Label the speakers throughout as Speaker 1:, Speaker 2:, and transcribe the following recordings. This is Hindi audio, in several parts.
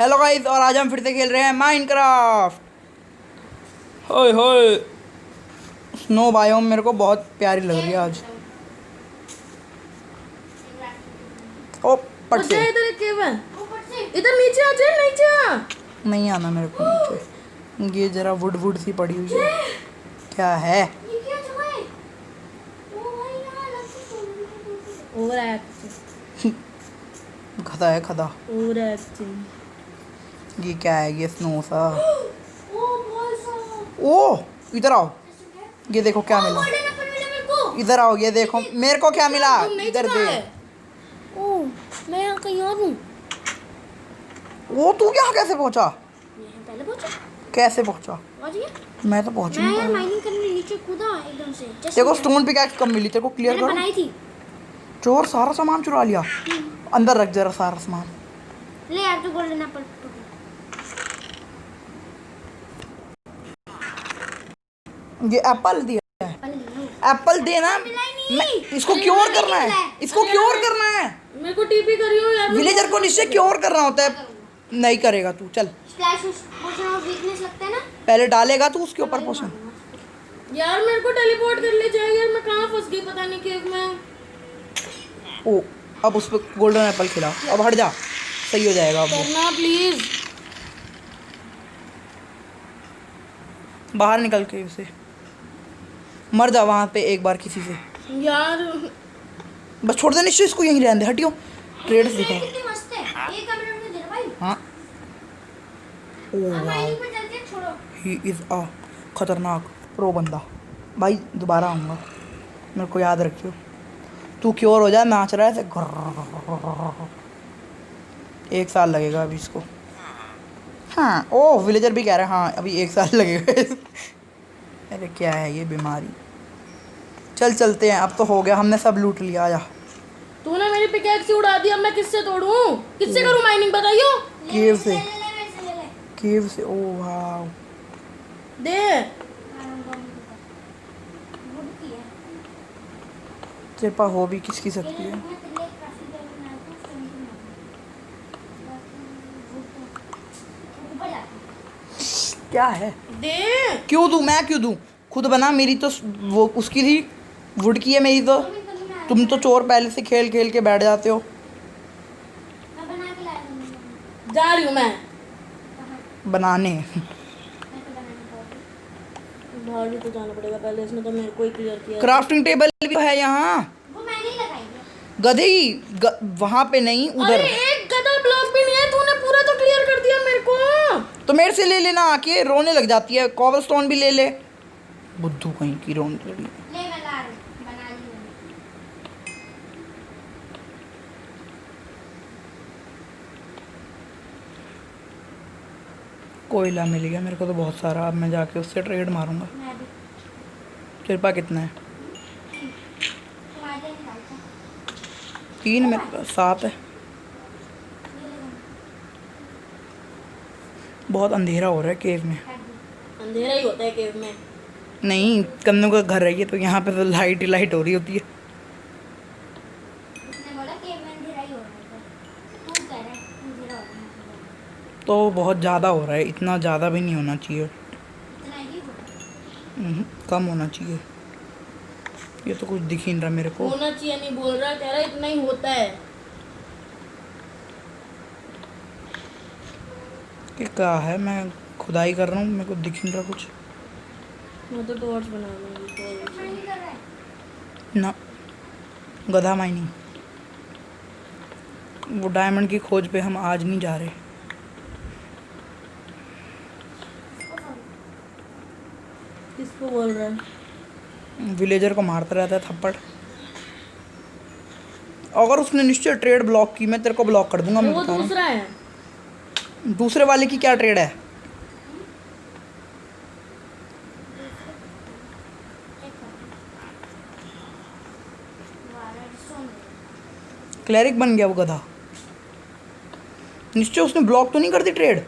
Speaker 1: हेलो गाइस, और आज हम फिर से खेल रहे हैं माइनक्राफ्ट। होय होय, स्नो बायोम मेरे को बहुत प्यारी लग रही है आज। ओ पट से
Speaker 2: इधर केव है, इधर नीचे आ जा, नीचे आ।
Speaker 1: नहीं आना मेरे को नीचे। ये जरा वुड वुड सी पड़ी हुई है। क्या है?
Speaker 2: ओवर एक्टिंग,
Speaker 1: खदा है खदा।
Speaker 2: Over acting.
Speaker 1: ये क्या है? ये स्नो सा। ओ इधर आओ, ये देखो क्या मिला। इधर आओ, ये देखो मेरे को क्या मिला। इधर दे।
Speaker 2: ओह, मैं यहाँ कहीं और हूँ।
Speaker 1: वो तू यहाँ कैसे पहुँचा?
Speaker 2: पहले पहुँचा।
Speaker 1: कैसे पहुँचा?
Speaker 2: पहुँच गया।
Speaker 1: मैं तो पहुँच
Speaker 2: मैं
Speaker 1: नहीं
Speaker 2: यार
Speaker 1: पाया।
Speaker 2: माइनिंग करने नीचे कूदा एकदम से।
Speaker 1: तेरे को स्टोन पिकैक्स कब मिली? तेरे को क्लियर
Speaker 2: मैंने
Speaker 1: करो।
Speaker 2: बनाई थी।
Speaker 1: चोर सारा सामान चुरा लिया। अंदर रख जरा सारा सामान।
Speaker 2: ले यार, तू गोल्डन एप्पल।
Speaker 1: ये एप्पल दिया है। एप्पल देना। मैं इसको क्योर करना है, इसको क्योर करना है।
Speaker 2: मेरे को टीपी करियो यार।
Speaker 1: विलेजर को निश्चय क्योर करना होता है। नहीं करेगा तू, चल।
Speaker 2: स्प्लैश पोशन ऑफ वीकनेस लगता है ना।
Speaker 1: पहले डालेगा तू उसके ऊपर पोशन।
Speaker 2: यार मेरे को टेलीपोर्ट कर ले जाए यार, मैं कहाँ फंस गई पता नहीं केव में।
Speaker 1: ओ अब उस पर गोल्डन एप्पल खिला। अब हट जा, सही हो जाएगा। अब
Speaker 2: करना प्लीज।
Speaker 1: बाहर निकल के उसे मर जा वहां पे एक बार किसी से।
Speaker 2: यार
Speaker 1: बस छोड़ दे निश्चय, इसको यहीं रहने दे। हटियो, ट्रेड दिखा।
Speaker 2: कितनी मस्त है। एक कमरे में दे रहा भाई।
Speaker 1: हाँ ओ वाओ,
Speaker 2: माइनिंग पे चलते हैं, छोड़ो।
Speaker 1: ही इज अ खतरनाक प्रो बंदा। भाई दोबारा आऊँगा, मेरे को याद रखियो। तू क्योर हो जाए, नाच रहा है ऐसे। 1 साल लगेगा अभी इसको। हाँ ओ विलेजर भी कह रहे हैं हाँ अभी 1 साल लगेगा। अरे क्या है ये बीमारी। चल चलते हैं, अब तो हो गया, हमने सब लूट लिया। आजा।
Speaker 2: तूने मेरी पिकैक्स उड़ा दी, अब मैं किससे तोड़ूं? किससे करूं माइनिंग बताइयो।
Speaker 1: केव से, केव से। ओ वाओ,
Speaker 2: दे।
Speaker 1: तेरे पास हो भी किसकी सकती है। क्या है?
Speaker 2: दे।
Speaker 1: क्यों दूं? मैं क्यों दूं? खुद बना। मेरी तो वो उसकी थी, वुड की है मेरी तो। तुम तो चोर पहले से खेल खेल के बैठ जाते हो।
Speaker 2: जा रही हूँ मैं
Speaker 1: बनाने।
Speaker 2: बाहर भी तो जाना पड़ेगा पहले, इसने तो मेरे को ही क्लियर किया।
Speaker 1: क्राफ्टिंग टेबल भी है यहाँ।
Speaker 2: वो मैंने ही लगाई है।
Speaker 1: गधे वहां पे नहीं, उधर।
Speaker 2: अरे एक गधा ब्लॉक भी नहीं है, तूने पूरा तो क्लियर कर दिया मेरे को।
Speaker 1: तो मेरे से ले लेना आके, रोने लग जाती है। कॉबलस्टोन भी ले ले। बुद्धू कहीं की रोने लगी।
Speaker 2: ले मैं ला रही हूं, बना ली मैंने।
Speaker 1: कोयला मिल गया मेरे को तो बहुत सारा। अब मैं जाके उससे ट्रेड मारूंगा।
Speaker 2: मैं भी।
Speaker 1: तेरे पास कितना है?
Speaker 2: तुम्हारे लिए निकालता हूं।
Speaker 1: 3, मेरे पास 7 है। बहुत अंधेरा हो रहा है केव में।
Speaker 2: अंधेरा ही होता है केव में।
Speaker 1: नहीं, कन्नू का घर है ये, तो यहाँ पे तो लाइट ही लाइट हो रही होती है।
Speaker 2: उसने बोला केव में अंधेरा ही हो रहा है, तू कह रहा है अंधेरा हो रहा है।
Speaker 1: तो बहुत ज़्यादा हो रहा है, इतना ज़्यादा भी नहीं होना चाहिए।
Speaker 2: इतना ही हो रहा है।
Speaker 1: कम होना चाहिए। ये तो कुछ दिख ही नहीं रहा मेरे को।
Speaker 2: होना चाहिए नहीं बोल रहा, कह रहा है इतना ही होता है।
Speaker 1: ये क्या है? मैं खुदाई कर रहा हूँ, मेरे को दिख नहीं रहा कुछ।
Speaker 2: मैं तो टॉर्च बना लूंगी।
Speaker 1: ना, गधा माइनिंग। वो डायमंड की खोज पे हम आज नहीं जा रहे।
Speaker 2: किसको बोल रहा है?
Speaker 1: विलेजर को मारता रहता है थप्पड़। अगर उसने निश्चय ट्रेड ब्लॉक की, मैं तेरे को ब्लॉक कर दूंगा। मैं
Speaker 2: वो
Speaker 1: बता रहा
Speaker 2: दूसरा है।
Speaker 1: हूँ। दूसरे वाले की क्या ट्रेड है? क्लैरिक बन गया वो गधा। निश्चय उसने ब्लॉक तो नहीं कर दी ट्रेड?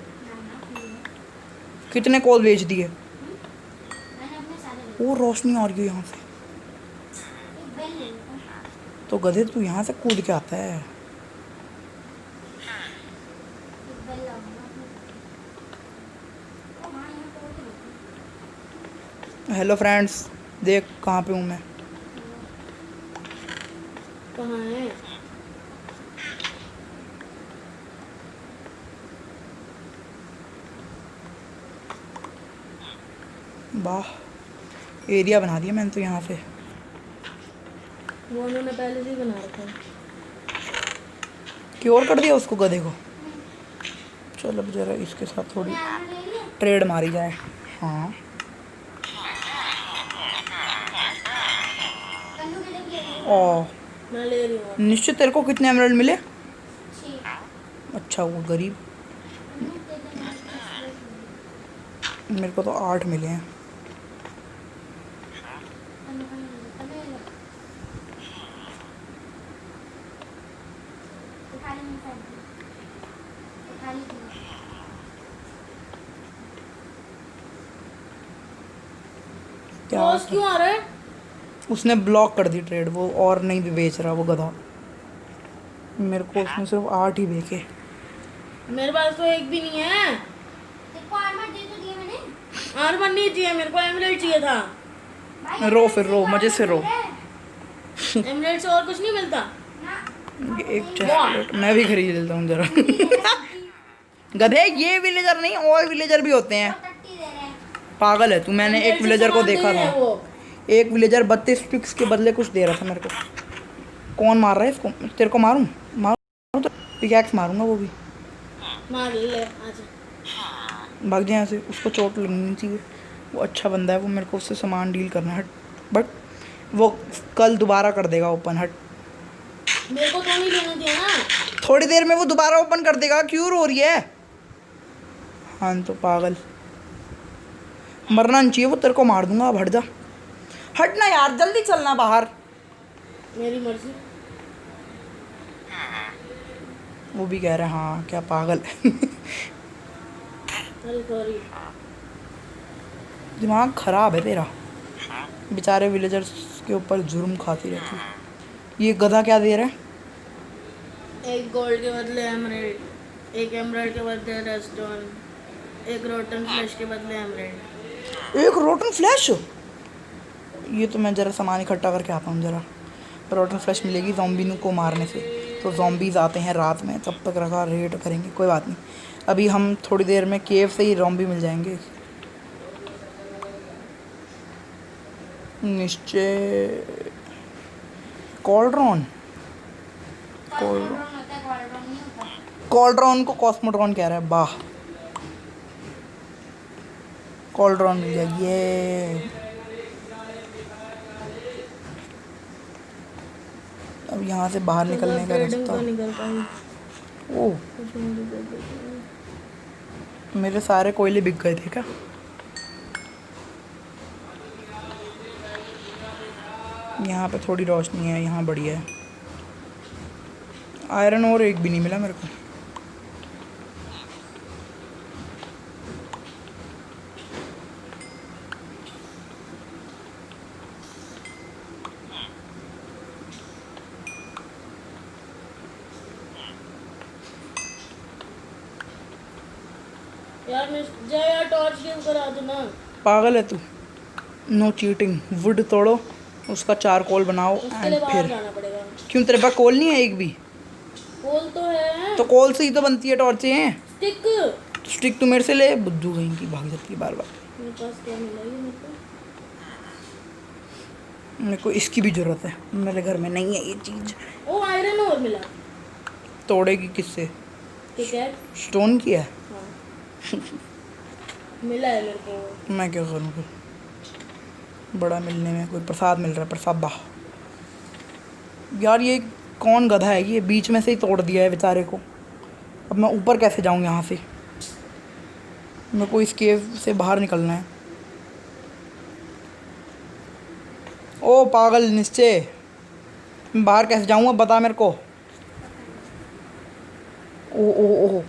Speaker 1: कितने कॉल बेच दिए? वो रोशनी आ रही है यहाँ से। तो गधे तू यहाँ से कूद के आता है।
Speaker 2: लाऊंगा। ओ हाँ, यहाँ तोड़ के देखो।
Speaker 1: हेलो फ्रेंड्स, देख कहाँ पे हूँ मैं।
Speaker 3: कहाँ है?
Speaker 1: वाह, एरिया बना दिया मैंने तो यहाँ से।
Speaker 3: वो उन्होंने पहले से ही बना रखा है।
Speaker 1: क्योर कर दिया उसको, गधे को। चल अब जरा इसके साथ थोड़ी
Speaker 2: मैं आलू ले लिया।
Speaker 1: ट्रेड मारी जाए। हाँ
Speaker 2: कन्नू के लिए भी ले लिया।
Speaker 1: ओ
Speaker 3: मैं ले रही हूँ।
Speaker 1: निश्चित। तेरे को कितने एमराल्ड मिले?
Speaker 2: 6।
Speaker 1: अच्छा, वो गरीब।
Speaker 2: कन्नू दे दे, मैंने 10 ले लिए।
Speaker 1: मेरे को तो 8 मिले हैं।
Speaker 2: कन्नू कन्नू ले लो। उठा ले मेरे साथ। उठा लीजिए।
Speaker 1: क्या
Speaker 3: क्रॉस क्यों आ रहा है?
Speaker 1: उसने ब्लॉक कर दी ट्रेड, वो और नहीं भी बेच रहा वो गधा। मेरे को उसने सिर्फ 8 ही बेचे।
Speaker 3: मेरे पास तो एक भी नहीं है।
Speaker 2: तेरे को आर्मर दे तो दिया मैंने।
Speaker 3: आर्मर नहीं चाहिए मेरे को, एमराल्ड चाहिए था।
Speaker 2: भाई
Speaker 1: रो फिर रो, मजे से रो।
Speaker 3: एमराल्ड से और कुछ नहीं मिलता।
Speaker 2: ना
Speaker 1: एक चेस्ट मैं भी खरीद लेता हूँ जरा। गधे, ये विलेजर नहीं और विलेजर भी होते हैं।
Speaker 2: टट्टी दे रहे हैं।
Speaker 1: पागल है तू। मैंने एक
Speaker 3: Emerald से
Speaker 1: विलेजर को
Speaker 3: सामान दे
Speaker 1: देखा
Speaker 3: रहे हैं
Speaker 1: था।
Speaker 3: वो।
Speaker 1: एक विलेजर 32 पिक्स के बदले कुछ दे रहा था मेरे को। कौन मार रहा है इसको? तेरे को मारूं? मारूं तो पिकैक्स मारूंगा वो भी।
Speaker 3: मार ले आजा।
Speaker 1: भाग जाए यहाँ से, उसको चोट लगनी नहीं चाहिए। वो अच्छा बंदा है, वो मेरे को उससे सामान डील करना है। हट। बट वो कल दोबारा कर देगा ओपन। हट।
Speaker 3: मेरे को तो नहीं लेने दिया ना।
Speaker 1: थोड़ी देर में वो दोबारा ओपन कर देगा। क्यों रो रही है? हाँ तो पागल, मरना नहीं चाहिए वो। तेरे को मार दूंगा। अब हट जा। हट ना यार, जल्दी चलना बाहर।
Speaker 3: मेरी मर्जी।
Speaker 1: वो भी कह रहा है हाँ क्या पागल है।
Speaker 3: अरे सॉरी।
Speaker 1: दिमाग खराब है तेरा। बेचारे विलेजर्स के ऊपर जुर्म खाती रहती है। ये गधा क्या दे रहा है?
Speaker 3: एक गोल्ड के बदले एमराल्ड, एक एमराल्ड के बदले रेडस्टोन, एक रोटन फ्लैश के बदले एमराल्ड।
Speaker 1: एक रोटन फ्लैश। ये तो मैं जरा सामान इकट्ठा करके आता हूँ जरा। रोटन फ्लैश मिलेगी ज़ॉम्बी को मारने से। तो ज़ॉम्बीज़ आते हैं रात में, तब तक रखा रेट करेंगे। कोई बात नहीं, अभी हम थोड़ी देर में केव से ही ज़ॉम्बी मिल जाएंगे। निश्चय। कॉल्ड्रॉन।
Speaker 2: कॉल्ड्रॉन होता है, कॉल्ड्रॉन नहीं होता।
Speaker 1: कॉल्ड्रॉन को कॉस्मोड्रॉन कह रहा है। वाह, कॉल्ड्रॉन मिल गया। ये अब यहाँ से बाहर निकलने का रास्ता।
Speaker 3: निकल पाई।
Speaker 1: ओह, मेरे सारे कोयले बिक गए थे क्या? यहाँ पे थोड़ी रोशनी है, यहाँ बढ़िया है। आयरन और एक भी नहीं मिला मेरे को।
Speaker 3: यार मैं जा यार, टॉर्च गिव करा दो ना।
Speaker 1: पागल है तू। No cheating. वुड तोड़ो, उसका चारकोल बनाओ
Speaker 3: उसके लिए
Speaker 1: एंड
Speaker 3: बाहर
Speaker 1: फिर।
Speaker 3: जाना पड़ेगा।
Speaker 1: क्यों, तेरे पास कोल नहीं है एक भी?
Speaker 3: कोल तो है।
Speaker 1: तो कोल से ही तो बनती है टॉर्चें हैं।
Speaker 3: स्टिक।
Speaker 1: तो स्टिक तू मेरे से ले। बुद्धू कहीं की भाग जाती है बार बार।
Speaker 3: मेरे पास क्या मिला ये
Speaker 1: मेरे को इसकी भी ज़रूरत है, मेरे घर में नहीं है ये चीज़।
Speaker 3: ओ आयरन और मिला।
Speaker 1: तोड़ेगी किससे?
Speaker 3: ठीक है।
Speaker 1: स्टोन की है।
Speaker 3: हाँ। मिला है मेरे को।
Speaker 1: मैं क्या करूँ फिर? बड़ा मिलने में कोई प्रसाद मिल रहा है। प्रसाद बाह। यार ये कौन गधा है? ये बीच में से ही तोड़ दिया है बेचारे को। अब मैं ऊपर कैसे जाऊँ यहाँ से? मेरे को इस केव से बाहर निकलना है। ओ पागल निश्चय, मैं बाहर कैसे जाऊँ अब बता मेरे को। ओ ओ ओ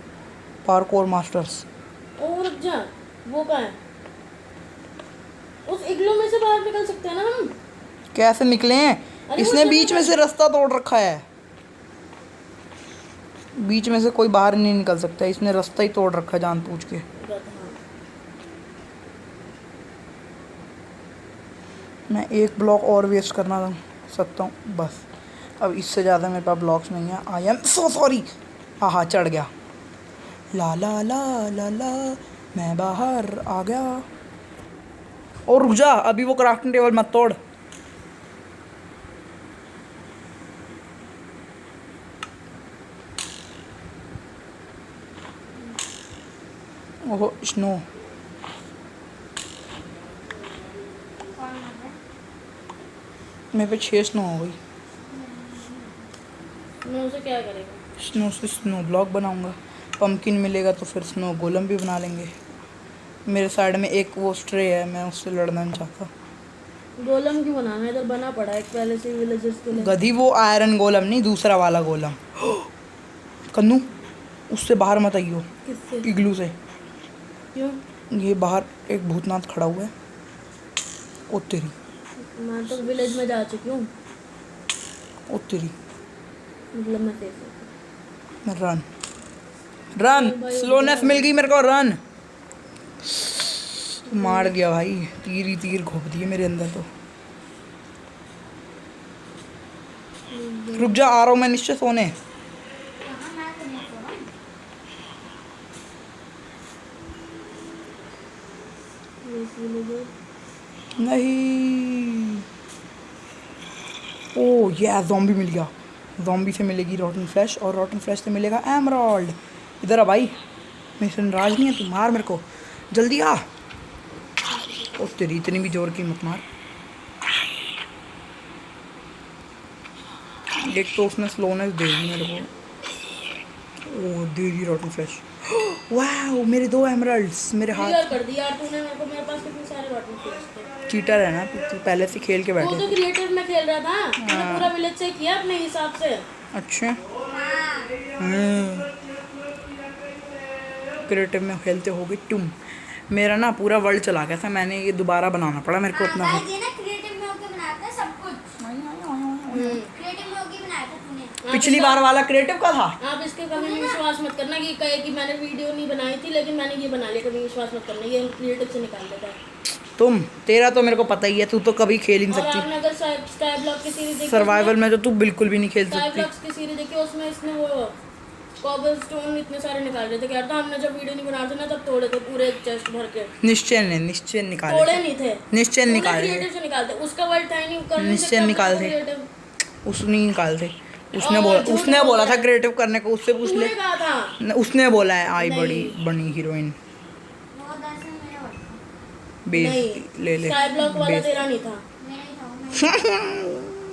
Speaker 1: पार्कोर मास्टर्स।
Speaker 3: ओ रुक जा, वो कहाँ है? उस इग्लू में से बाहर निकल सकते हैं ना हम?
Speaker 1: कैसे निकले हैं?
Speaker 3: अरे
Speaker 1: इसने
Speaker 3: वो
Speaker 1: बीच में से रास्ता तोड़ रखा है। बीच में से कोई बाहर नहीं निकल सकता, इसने रास्ता ही तोड़ रखा है जानबूझ के।
Speaker 3: गधा।
Speaker 1: मैं एक ब्लॉक और वेस्ट करना सकता हूँ बस, अब इससे ज़्यादा मेरे पास ब्लॉक्स नहीं है। I am so sorry. हाँ चढ़ गया। ला ला ला ला ला, मैं बाहर आ गया। और रुक जा, अभी वो क्राफ्टिंग टेबल मत तोड़। ओहो स्नो।
Speaker 2: कौन मार रहा है?
Speaker 1: मेरे पे 6 स्नो हो गई।
Speaker 3: मैं उसे क्या करेगा?
Speaker 1: स्नो से स्नो ब्लॉक बनाऊंगा, पम्पकिन मिलेगा तो फिर स्नो गोलम भी बना लेंगे। मेरे साइड में एक वो स्ट्रे है, मैं उससे लड़ना नहीं चाहता।
Speaker 3: गोलम क्यों बनाना है? इधर बना पड़ा है एक पहले से विलेजर्स के लिए।
Speaker 1: गधी, वो आयरन गोलम नहीं, दूसरा वाला गोलम। कन्नू उससे बाहर मत आइयो,
Speaker 3: किससे?
Speaker 1: इग्लू से।
Speaker 3: क्यों?
Speaker 1: ये बाहर एक भूतनाथ खड़ा हुआ है। ओ तेरी,
Speaker 3: मैं तो विलेज में जा चुकी हूँ,
Speaker 1: ओ तेरी।
Speaker 3: मतलब मैं सेफ हूँ।
Speaker 1: मैं रन रन, स्लोनेस मिल गई मेरे को, रन। मार गया भाई, तीर ही तीर घोप दिए मेरे अंदर तो। रुक जा, आ रहा हूँ मैं निश्चय सोने।
Speaker 2: कहाँ? मैं तो नहीं सोना।
Speaker 1: नहीं, ओ ये ज़ॉम्बी मिल गया। ज़ॉम्बी से मिलेगी रॉटन फ्लैश, और रॉटन फ्लैश से मिलेगा एमराल्ड। इधर आ भाई, मैं से नाराज नहीं है तू, मार मेरे को, जल्दी आ। ओ तेरी, इतनी भी जोर की मत मार। एक तो उसने स्लोनेस दे दी मेरे को, ओ दे दी रॉटन फ्लैश। वाह, मेरे 2 एमराल्ड्स मेरे हाथ।
Speaker 3: क्लियर कर दिया यार तूने मेरे को। मेरे पास कितने सारे वाटर फ्लैश थे।
Speaker 1: चीटर है ना तू पहले से खेल के
Speaker 3: वो
Speaker 1: बैठे।
Speaker 3: तो क्रिएटिव में खेल रहा था, मैंने पूरा विलेज से किया अपने हिसाब से।
Speaker 1: अच्छा,
Speaker 2: हाँ।
Speaker 1: क्रिएटिव में खेलते होगे तुम। मेरा ना पूरा वर्ल्ड चला गया था, मैंने ये दोबारा बनाना पड़ा मेरे को
Speaker 2: हाँ,
Speaker 1: अपना।
Speaker 2: गाइस, ये ना क्रिएटिव में होके बनाता है सब कुछ। क्रिएटिव में होके बनाया था तूने।
Speaker 1: पिछली बार वाला क्रिएटिव का था।
Speaker 3: आप इसके कभी भी विश्वास मत करना कि कहे कि मैंने वीडियो नहीं बनाई थी लेकिन मैंने ये बना लिया। कभी विश्वास मत करना, ये क्रिएटिव से निकाल लेता है।
Speaker 1: तुम, तेरा तो मेरे को पता ही है, तू तो कभी खेल ही नहीं
Speaker 3: और
Speaker 1: सकती।
Speaker 3: आपने अगर स्काई ब्लॉक की सीरीज देखी,
Speaker 1: सर्वाइवल में तो तू बिल्कुल भी नहीं खेल
Speaker 3: स्काई
Speaker 1: सकती।
Speaker 3: ब्लॉक्स की सीरीज देखी, उसमें इसने वो कॉबलस्टोन इतने सारे निकाल रहे थे। क्या था, हमने जब वीडियो नहीं बना रहे थे ना तब तोड़े थे पूरे चेस्ट भर के।
Speaker 1: निश्चय निकाले
Speaker 3: तोड़े
Speaker 1: थे।
Speaker 3: नहीं थे,
Speaker 1: निश्चय निकाले थे।
Speaker 3: क्रिएटिव से निकालते। उसका वर्ड था ही नहीं, कर नहीं
Speaker 1: निश्चय
Speaker 3: सकता
Speaker 1: निकाल दे।
Speaker 3: क्रिएटिव।
Speaker 1: उसने ही निकालते। उसने
Speaker 3: और
Speaker 1: बोला,
Speaker 3: झूठ
Speaker 1: उसने
Speaker 3: बोल
Speaker 1: बोला
Speaker 3: रहा
Speaker 1: था
Speaker 3: है।
Speaker 1: क्रिएटिव करने को, उससे पूछ ले।
Speaker 3: तूने कहा था।
Speaker 1: उसने बोला है आई
Speaker 3: नहीं।
Speaker 1: बड़ी बनी हीरोइन।
Speaker 2: वो दर्शन मेरा वर्ड
Speaker 1: बेइज्जती ले ले,
Speaker 3: स्काई ब्लॉक वाला
Speaker 1: बेइज्जती।
Speaker 3: तेरा नहीं था।
Speaker 2: मेरा ही था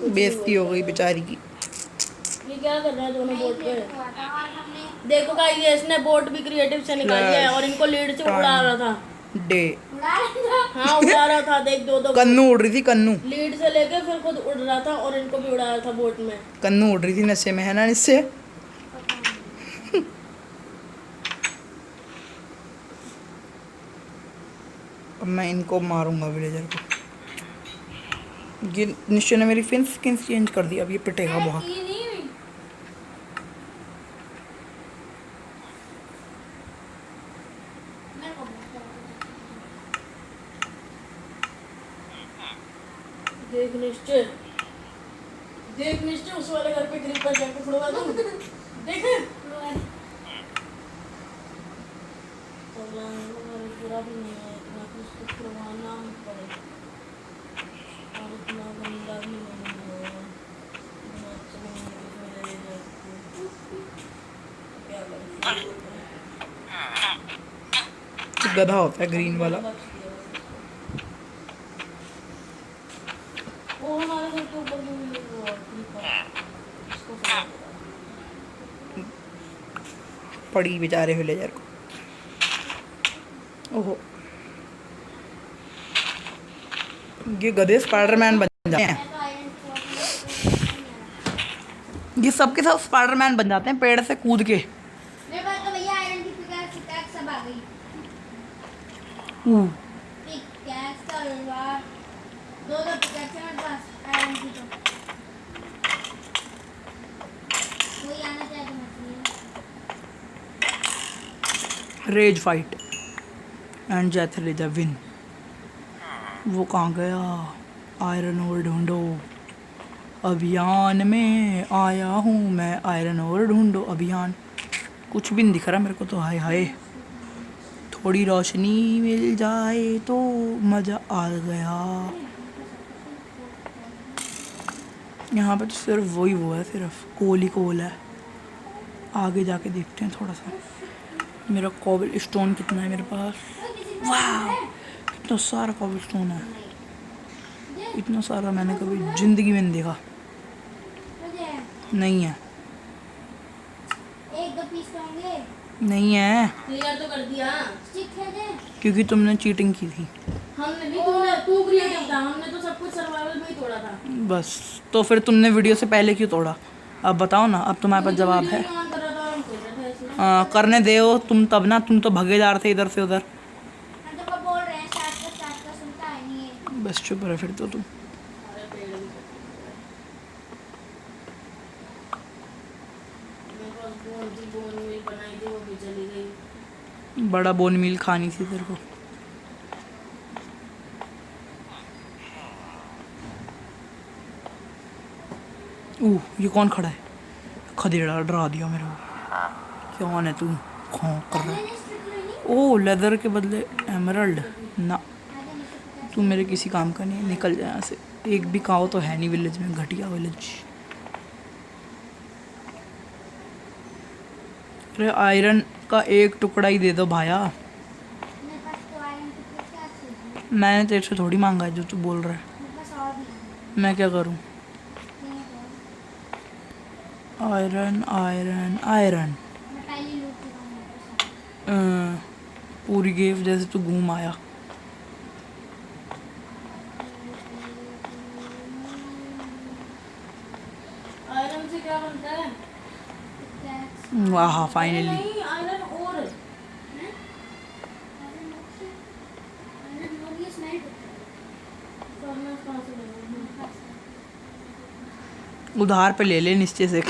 Speaker 2: वो।
Speaker 1: बेइज्जती हो गई बेचारी की।
Speaker 3: ये क्या कर रहा है दोनों बोट पे?
Speaker 2: हुआ था और हमने
Speaker 3: देखो का ये इसने बोट भी क्रिएटिव से निकाली है और इनको लीड से उड़ा रहा था।
Speaker 1: डे,
Speaker 2: उड़ा लिया।
Speaker 3: हाँ उड़ा रहा था, देख दो
Speaker 1: कन्नू उड़ रही थी, कन्नू
Speaker 3: लीड से लेके फिर खुद उड़ रहा था और इनको भी उड़ा रहा था बोट में।
Speaker 1: कन्नू उड़ रही थी नशे में, है ना इससे। अब मैं इनको मारूंगा विलेजर को। ये निश्चय ने मेरी फिन स्किन चेंज कर दी, अब ये पिटेगा बहुत।
Speaker 2: ये नहीं हुई। मेरे को
Speaker 3: देख निश्चय, देख निश्चय उस वाले घर पे क्रीपर जाके छुड़वा दूं। देख बुरा भी नहीं है इतना, कुछ तो छुड़वाना पड़ेगा और इतना गंदा भी नहीं है। इतना अच्छा नहीं है कि इसमें ले जाके क्या करें।
Speaker 1: गधा होता है ग्रीन वाला।
Speaker 3: वो हमारे घर के ऊपर भी वो क्रीपर, इसको सजा दो।
Speaker 1: पड़ी बेचारे विलेजर को। ओहो, ये गधे स्पाइडरमैन बन जाते हैं।
Speaker 2: मैं तो आयरन की
Speaker 1: ये सबके सब स्पाइडरमैन बन जाते हैं पेड़ से कूद के।
Speaker 2: मेरे पास तो भैया आयरन की पिकैक्स सब आ गई। पिकैक्स तलवार, दो पिकैक्स है मेरे पास आयरन की। तो कोई आना चाहे तो मत।
Speaker 1: रेज फाइट एंड जैथरेजा विन। वो कहाँ गया? आयरन ओर ढूंढो, अभियान में आया हूँ मैं, आयरन ओर ढूंढो अभियान। कुछ भी नहीं दिख रहा मेरे को तो। हाय हाय, थोड़ी रोशनी मिल जाए तो मज़ा आ गया। यहाँ पे तो सिर्फ वो है, सिर्फ कोल ही कोल है। आगे जाके देखते हैं थोड़ा सा। मेरा कॉबल स्टोन कितना है मेरे पास? वाह, कितना सारा कॉबल स्टोन है। इतना सारा मैंने कभी ज़िंदगी में नहीं देखा। नहीं है,
Speaker 2: एक दो पीस होंगे।
Speaker 1: नहीं है,
Speaker 3: क्लियर तो कर दिया।
Speaker 2: स्टिक है दे।
Speaker 1: क्योंकि तुमने चीटिंग की थी।
Speaker 3: हमने भी तू क्रिएटिव था, हमने तो सब कुछ सर्वाइवल में ही तोड़ा था।
Speaker 1: बस, तो फिर तुमने वीडियो से पहले क्यों तोड़ा? अब बताओ ना, अब तुम्हारे पास जवाब है।
Speaker 3: वीडियो ऑन कर रहा था और हम खेल रहे थे ऐसे।
Speaker 1: करने दो तुम, तब ना तुम तो भगे जा रहे थे इधर से उधर।
Speaker 2: हम तो बोल रहे हैं स्टार्ट का सुनता है नहीं है।
Speaker 1: बस चुप रहे फिर तो तुम।
Speaker 3: अरे पेड़ भी मेरे पास बोन भी बनाई थी, वो भी चली गई।
Speaker 1: बड़ा बोन मील खानी थी तेरे को। ये कौन खड़ा है? खदेड़ा डरा दिया मेरे को। कौन है तू? खौं कर रहा है। ओह, लेदर के बदले एमरल्ड ना। तू मेरे किसी काम का नहीं है, निकल जाए यहाँ से। एक भी काओ तो है नहीं विलेज में, घटिया विलेज। अरे आयरन का एक टुकड़ा ही दे दो भाया।
Speaker 2: मेरे पास तो आयरन की क्या चीज है?
Speaker 1: मैंने तेरे से थोड़ी मांगा है जो तू बोल रहा है।
Speaker 2: मेरे पास और भी है।
Speaker 1: मैं क्या करूँ?
Speaker 2: ये दो।
Speaker 1: Iron iron iron.
Speaker 2: मैं पहले लूट चुका हूँ।
Speaker 1: पूरी गेव जैसे तू घूम आया।
Speaker 3: आयरन से क्या बनता है?
Speaker 1: वाह फाइनली।
Speaker 3: नहीं, आयरन और फर्नेस कहाँ से लेंगे?
Speaker 1: उधार पे ले ले नीचे से।
Speaker 3: नहीं,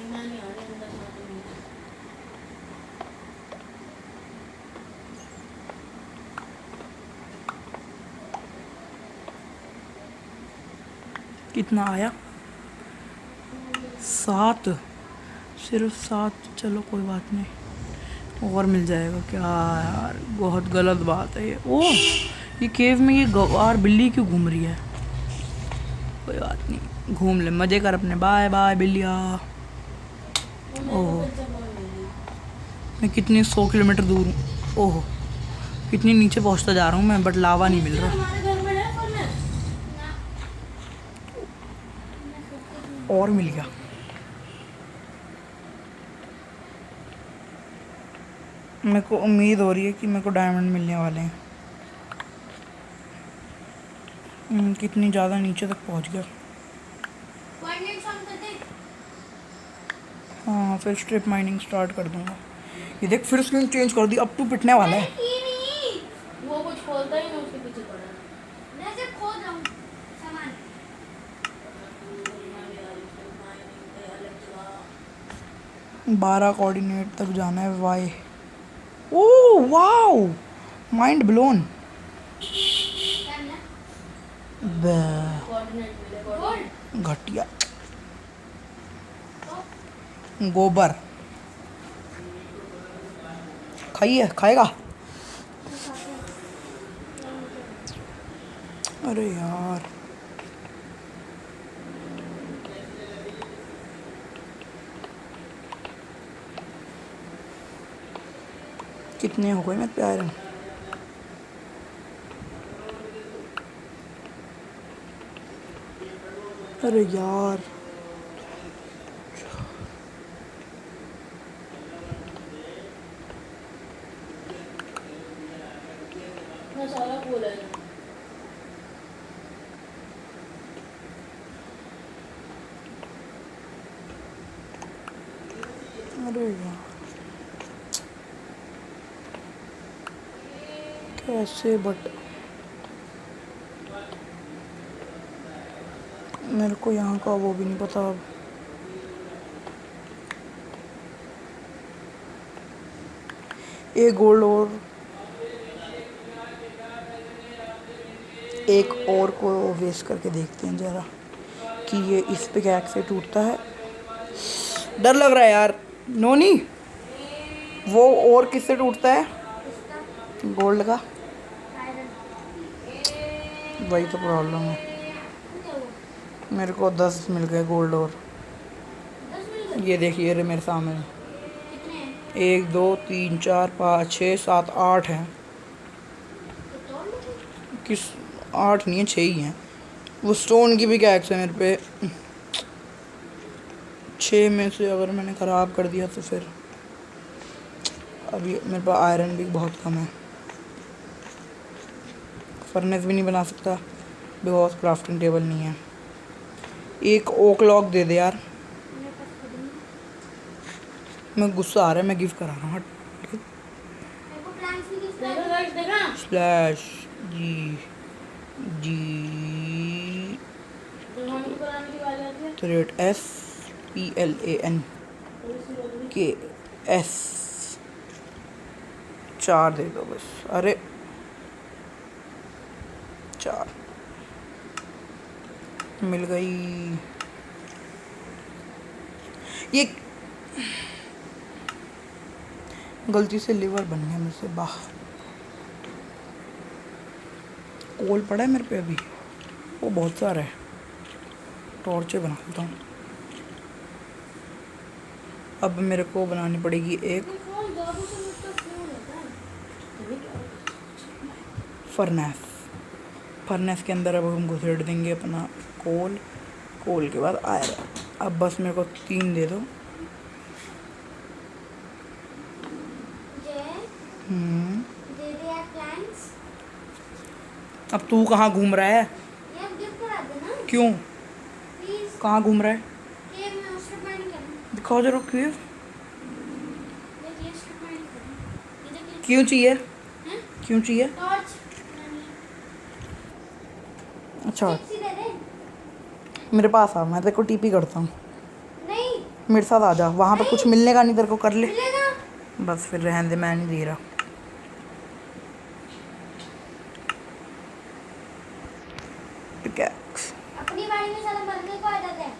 Speaker 3: मैं नहीं आ रही अंदर से नहीं।
Speaker 1: कितना आया? 7, सिर्फ 7। चलो कोई बात नहीं, और मिल जाएगा क्या यार। बहुत गलत बात है ये। ओह, ये केव में ये गवार बिल्ली क्यों घूम रही है? कोई बात नहीं, घूम ले, मज़े कर अपने। Bye bye बिल्लिया। ओह, मैं कितनी 100 किलोमीटर दूर हूँ। ओह, कितनी नीचे पहुँचता जा रहा हूँ मैं, बट लावा नहीं मिल रहा।
Speaker 3: हमारे घर में है फर्नेस।
Speaker 1: और मिल गया। मेरे को उम्मीद हो रही है कि मेरे को डायमंड मिलने वाले हैं। कितनी ज़्यादा नीचे तक पहुंच गया।
Speaker 2: कोऑर्डिनेट्स ऑन कर दे।
Speaker 1: हाँ, फिर स्ट्रिप माइनिंग स्टार्ट कर दूंगा। ये देख, फिर स्क्रीन चेंज कर दी। अब तू पिटने वाला है।
Speaker 2: की नहीं।
Speaker 3: वो कुछ खोलता ही नहीं, उसके पीछे पड़ा है।
Speaker 2: मैं सिर्फ खोद रहा हूँ सामान।
Speaker 1: 12 कोऑर्डिनेट तक जाना है। Y, oh wow, mind blown.
Speaker 2: क्या मिला?
Speaker 3: कोऑर्डिनेट मिले,
Speaker 2: गोल्ड।
Speaker 1: घटिया गोबर। खाइए, खाएगा? अरे यार, कितने हो गए मेरे पे आयरन? अरे यार,
Speaker 3: मैं सारा खोला है।
Speaker 1: अरे यार, कैसे? बट मेरे को यहाँ का वो भी नहीं पता अब। एक गोल्ड और एक और को वेस्ट करके देखते हैं जरा कि ये इस पिकैक्स से टूटता है। डर लग रहा है यार। नोनी, वो और किससे टूटता है?
Speaker 2: इसका
Speaker 1: गोल्ड का।
Speaker 2: आयरन
Speaker 1: वही तो प्रॉब्लम है।
Speaker 2: क्या हुआ?
Speaker 1: मेरे को 10 मिल गए गोल्ड और।
Speaker 2: 10 मिल गए?
Speaker 1: ये देखिए रे मेरे सामने।
Speaker 2: कितने हैं?
Speaker 1: 1 2 3 4 5 6 7 8 हैं।
Speaker 2: तो तोड़ लो फिर।
Speaker 1: किस 8 नहीं है, 6 ही हैं। वो स्टोन की भी कैक्स है मेरे पे। 6 में से अगर मैंने ख़राब कर दिया तो फिर अभी मेरे पास आयरन भी बहुत कम है। फर्नेस भी नहीं बना सकता बिकॉज क्राफ्टिंग टेबल नहीं है। एक ओक लॉक दे दे यार।
Speaker 2: मेरे पास खुद नहीं है।
Speaker 1: मैं गुस्सा आ रहा है, मैं गिफ्ट करा रहा हूँ। हट।
Speaker 2: मेरे को प्लांट्स भी गिफ्ट
Speaker 3: देखो
Speaker 2: कर
Speaker 3: गाइस, देखा
Speaker 1: स्लैश जी जी
Speaker 3: जब हम को कराने की बारी आती है
Speaker 1: थ्रेड SPLAN
Speaker 3: थोड़ी सी रोक दी।
Speaker 1: के S 4 दे दो बस। अरे 4 मिल गई। ये गलती से लीवर बन गया मेरे से। बाह, कोल पड़ा है मेरे पे अभी, वो बहुत सारा है। टॉर्चें बना लेता हूँ। अब मेरे को बनानी पड़ेगी एक
Speaker 3: ये फोन दादू से मुझका क्यों रहता है? तभी क्या
Speaker 1: फर्नेस। फर्नेस के अंदर अब हम घुसेड़ देंगे अपना कोल। कोल के बाद आयरन। अब बस मेरे को 3 दे दो।
Speaker 2: जय
Speaker 1: हम्म,
Speaker 2: दे दे यार प्लांट्स।
Speaker 1: अब तू कहाँ घूम रहा है?
Speaker 2: ये अब गिफ्ट करा देना
Speaker 1: क्यों?
Speaker 2: प्लीज।
Speaker 1: कहाँ घूम रहा है?
Speaker 2: केव में स्ट्रिप माइनिंग करना।
Speaker 1: दिखाओ जरा क्यों।
Speaker 2: देख ये स्ट्रिप माइनिंग करना। ये देख ये।
Speaker 1: क्यों चाहिए?
Speaker 2: हैं?
Speaker 1: क्यों चाहिए?
Speaker 2: टॉर्च बनानी है।
Speaker 1: अच्छा
Speaker 2: स्टिक्स ही दे दे।
Speaker 1: मेरे पास आ, मैं तेरे को TP करता हूँ।
Speaker 2: नहीं
Speaker 1: मेरे साथ आ जा, वहाँ पे कुछ मिलने का नहीं तेरे को, कर ले।
Speaker 2: मिलेगा।
Speaker 1: बस फिर रहने दे, मैं नहीं दे रहा। पिकैक्स।
Speaker 2: अपनी बाड़ी में साला मरने को आदत है।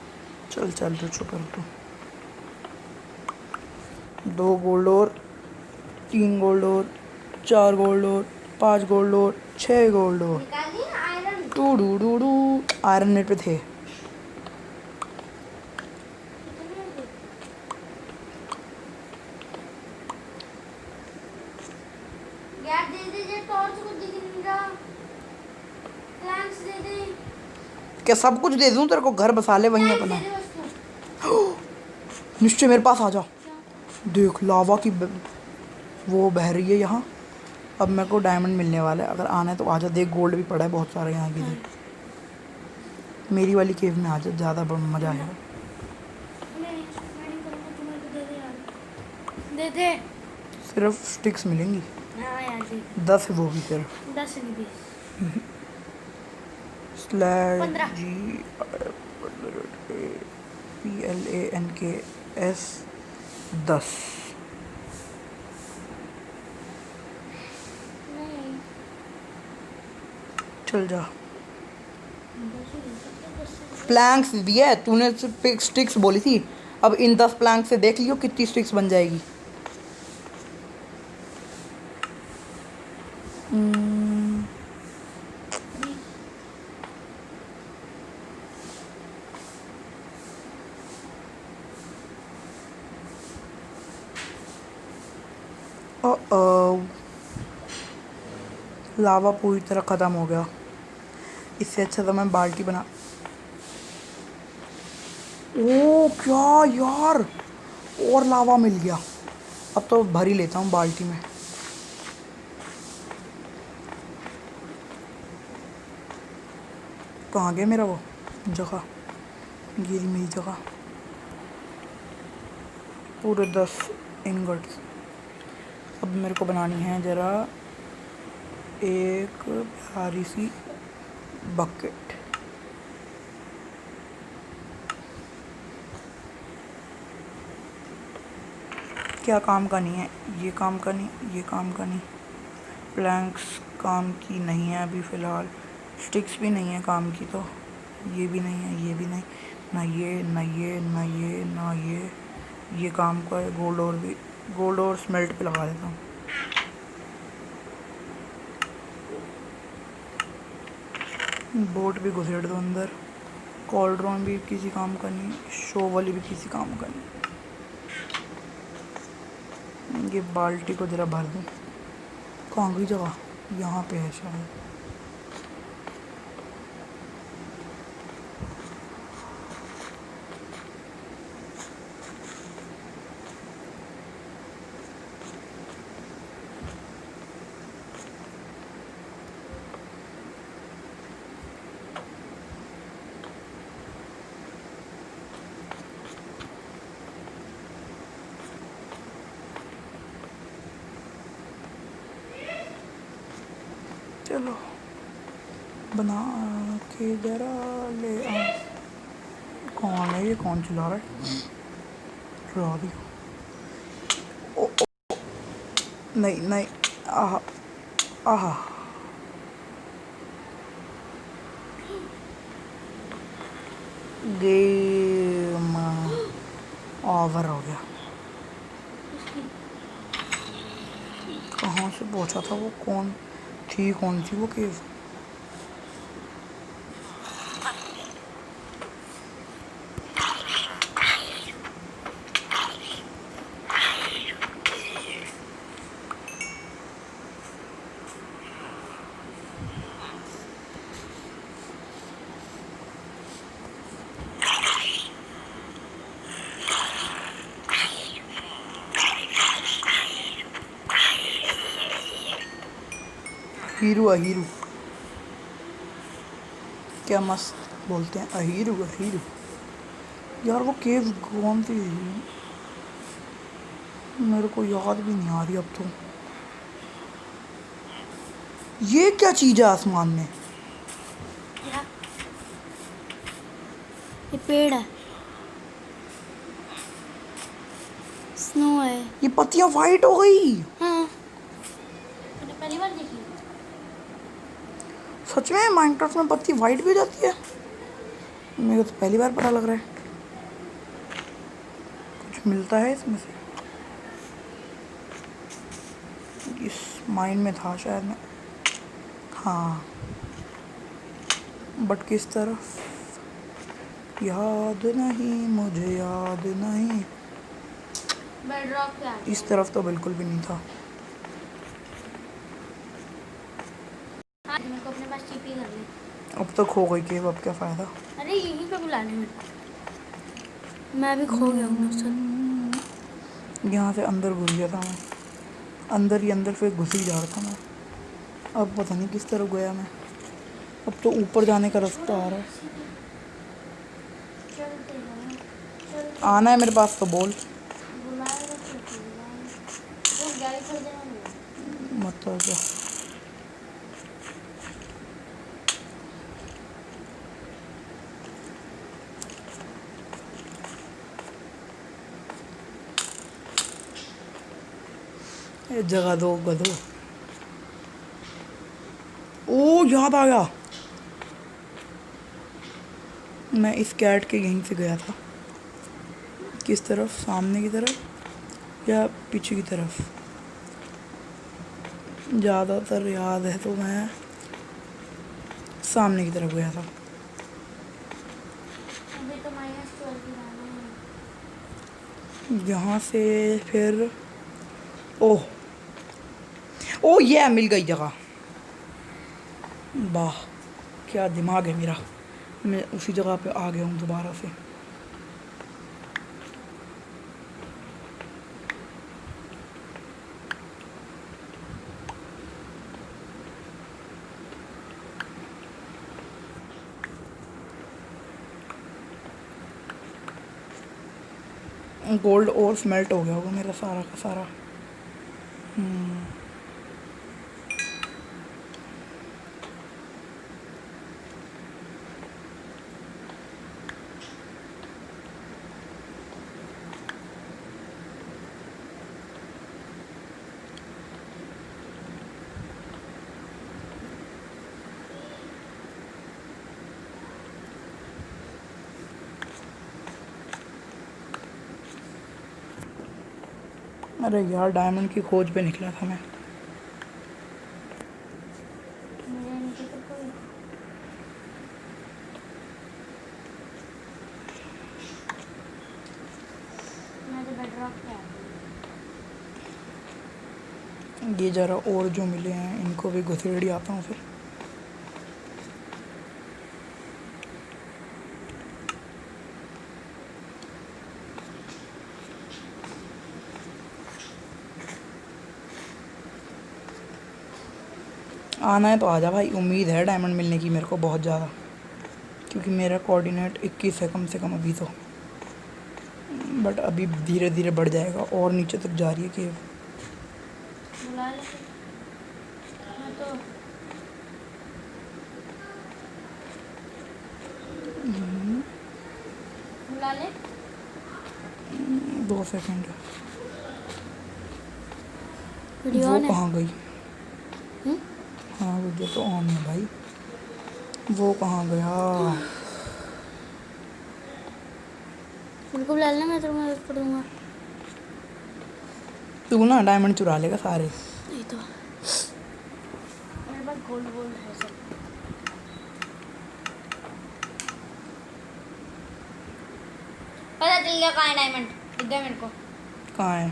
Speaker 1: चल चल तू चुप कर तू। 2 गोल्ड और 3 गोल्ड और 4 गोल्ड और 5 गोल्ड और 6 गोल्ड और
Speaker 2: निकाल दिया आयरन।
Speaker 1: टू डू डू डू। आयरन मेरे पे थे।
Speaker 2: कितने हो गए? यार दे दे जे टॉर्च को दिख नहीं रहा। प्लांट्स दे दे।
Speaker 1: क्या सब कुछ दे दूं तेरे को? घर बसा ले वहीं
Speaker 2: प्लांट्स
Speaker 1: अपना।
Speaker 2: दे दे बस तू।
Speaker 1: निश्चय मेरे पास आ जा।
Speaker 2: क्या?
Speaker 1: देख लावा की वो बह रही है यहाँ। अब मेरे को डायमंड मिलने वाला है। अगर आना है तो आजा। देख गोल्ड भी पड़ा है बहुत सारा यहाँ की। देख मेरी वाली केव में आजा, ज़्यादा मज़ा आएगा।
Speaker 2: नहीं स्ट्रिप माइनिंग करूंगा तुम्हें को दे दे यार। दे दे।
Speaker 1: सिर्फ स्टिक्स मिलेंगी।
Speaker 2: हाँ यार दे
Speaker 1: 10 वो भी सिर्फ।
Speaker 2: 10 नहीं दे।
Speaker 1: Slash
Speaker 2: 15
Speaker 1: GPLANKS 10।
Speaker 2: नहीं
Speaker 1: चल जा।
Speaker 2: 10 ही दे सकते 10 से।
Speaker 1: प्लैंक्स दिया है तूने, सिर्फ स्टिक्स बोली थी। अब इन 10 प्लैंक से देख लियो कितनी स्टिक्स बन जाएगी। लावा पूरी तरह ख़त्म हो गया। इससे अच्छा तो मैं बाल्टी बना। ओ क्या यार, और लावा मिल गया। अब तो भर ही लेता हूँ बाल्टी में। कहाँ गया मेरा वो जगह? ये रही मेरी जगह। पूरे 10 इंगट्स। अब मेरे को बनानी है ज़रा एक प्यारी सी बकेट। क्या काम का नहीं है? ये काम का नहीं, ये काम का नहीं, प्लैंक्स काम की नहीं है अभी फ़िलहाल, स्टिक्स भी नहीं है काम की, तो ये भी नहीं है, ये भी नहीं, ना ये ना ये ना ये ना ये काम का है। गोल्ड और भी, गोल्ड और स्मेल्ट पे लगा देता हूँ। बोट भी घुसेड़ दो अंदर, कॉल्ड्रॉन भी किसी काम का नहीं, शो वाली भी किसी काम का नहीं। ये बाल्टी को ज़रा भर दूँ, कहाँ गई जगह? यहाँ पे है शायद। चलो बना के जरा ले आ। कौन है ये? कौन चला रहा है? चला दी। ओ, ओ, नहीं नहीं, आह आह, गेम ओवर हो गया। कहाँ से पहुंचा था वो? कौन थी? कौन सी वो केव? हीरू, अहीरू, क्या मस्त बोलते हैं, अहीरू अहीरू। यार वो केव कौन सी है? मेरे को याद भी नहीं आ रही अब तो। ये क्या चीज़ है आसमान में?
Speaker 3: ये पेड़ है, स्नो है।
Speaker 1: ये पत्तियां वाइट हो गई।
Speaker 3: हाँ, मैंने पहली बार देखी।
Speaker 1: सच में माइनक्राफ्ट में पत्ती वाइट भी हो जाती है? मेरे को तो पहली बार पता लग रहा है। कुछ मिलता है इसमें से? इस माइन में था शायद मैं, हाँ, बट किस तरफ याद नहीं, मुझे याद नहीं।
Speaker 3: बेडरॉक पे आ
Speaker 1: इस तरफ तो बिल्कुल भी नहीं था।
Speaker 3: हाँ, मेरे को अपने पास टीपी कर ली।
Speaker 1: अब तो खो गई केव, अब क्या फ़ायदा?
Speaker 3: अरे यहीं पे बुला ले मेरे को, मैं भी खो गया हूँ सर।
Speaker 1: यहाँ से अंदर घुस गया था मैं, अंदर ही अंदर, फिर घुस ही जा रहा था मैं। अब पता नहीं किस तरफ गया मैं। अब तो ऊपर जाने का रास्ता आ रहा है।
Speaker 3: चलते जाओ,
Speaker 1: आना है मेरे पास तो बोल,
Speaker 3: बुलाएगा तो बुलाएगा। वो गाड़ी चल जाएगा।
Speaker 1: मतलब क्या? ये जगह दो गधो। ओ याद आ गया, मैं इस कैट के यहीं से गया था। किस तरफ? सामने की तरफ या पीछे की तरफ? ज़्यादातर याद है तो मैं सामने की तरफ गया था।
Speaker 3: अभी तो -12 की जाना है।
Speaker 1: यहाँ से फिर, ओह ओह, ये मिल गई जगह। वाह, क्या दिमाग है मेरा, मैं उसी जगह पे आ गया हूँ दोबारा से। गोल्ड और स्मेल्ट हो गया होगा मेरा सारा का सारा। अरे यार डायमंड की खोज पे निकला था मैं।
Speaker 2: मेरे नीचे तो कोई मैं तो बेडरॉक पे आ गई।
Speaker 1: ये जरा और जो मिले हैं इनको भी घुसेड़ी आता हूँ फिर। आना है तो आजा भाई, उम्मीद है डायमंड मिलने की मेरे को बहुत ज़्यादा, क्योंकि मेरा कोऑर्डिनेट 21 है कम से कम अभी तो। बट अभी धीरे धीरे बढ़ जाएगा और नीचे तक जा रही है केव।
Speaker 2: बुला ले मैं तो बुला ले
Speaker 1: 2 सेकंड।
Speaker 2: वीडियो
Speaker 1: वो
Speaker 2: ऑन है।
Speaker 1: कहाँ गई? हाँ वीडियो तो ऑन है भाई। वो कहाँ गया?
Speaker 2: मेरे को बुला लेना, मैं तेरे को मदद कर दूंगा।
Speaker 1: तू ना डायमंड चुरा लेगा सारे।
Speaker 2: नहीं तो मेरे पास गोल्ड गोल्ड है सब। पता चल गया कहाँ है डायमंड, दिख गया मेरे को।
Speaker 1: कहाँ है?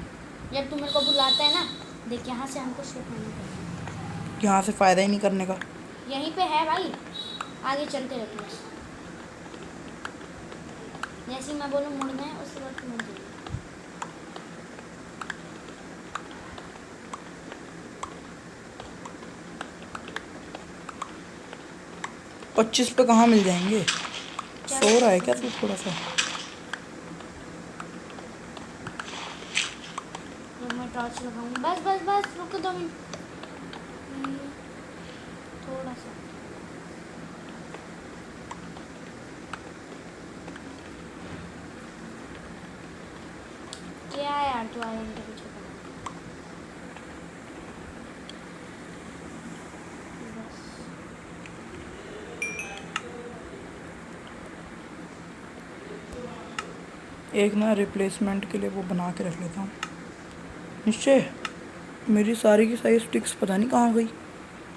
Speaker 2: जब तू मेरे को बुलाता है ना, देख यहाँ से हमको शिफ्ट होना पड़ेगा।
Speaker 1: यहाँ से फ़ायदा ही नहीं करने का।
Speaker 2: यहीं पे है भाई, आगे चलते रहते बस। जैसे ही मैं बोलूँ मुड़ना है उसके बाद तू मुड़ जाएगी।
Speaker 1: 25 पे कहाँ मिल जाएंगे? सो रहा है क्या तू थोड़ा सा?
Speaker 2: जब मैं टॉर्च लगाऊंगी, बस बस बस रुको 2 मिनट। थोड़ा सा क्या है यार, तू आयरन के पीछे पड़ा है। बस
Speaker 1: एक ना रिप्लेसमेंट के लिए वो बना के रख लेता हूँ। निश्चय मेरी सारी की सारी स्टिक्स पता नहीं कहाँ गई।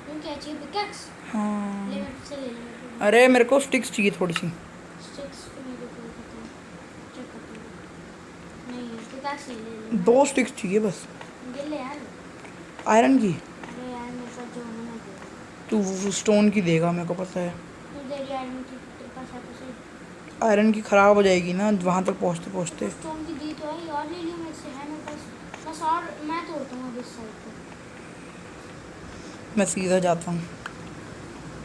Speaker 2: तुम क्या चाहिए, पिकैक्स?
Speaker 1: हाँ
Speaker 2: ले मेरे से ले ले मेरे को।
Speaker 1: अरे मेरे को स्टिक्स चाहिए थोड़ी सी।
Speaker 2: स्टिक्स को मेरे को पता है, चेक करती हूँ। नहीं पिकैक्स ले ले
Speaker 1: 2 स्टिक्स चाहिए बस
Speaker 2: ले ले यार।
Speaker 1: आयरन की।
Speaker 2: अरे यार मेरे पास जो होना मैं दे दूँ।
Speaker 1: तू स्टोन की देगा मेरे को पता है।
Speaker 2: तू दे रही आयरन की, तेरे पास है तो सही।
Speaker 1: आयरन की ख़राब हो जाएगी ना वहाँ तक पहुँचते पहुँचते।
Speaker 2: स्टोन की दी तो है, और ले लियो मेरे से, है मेरे पास बस। और मैं तोड़ता हूँ अब इस साइड पे।
Speaker 1: मैं सीधा जाता हूँ।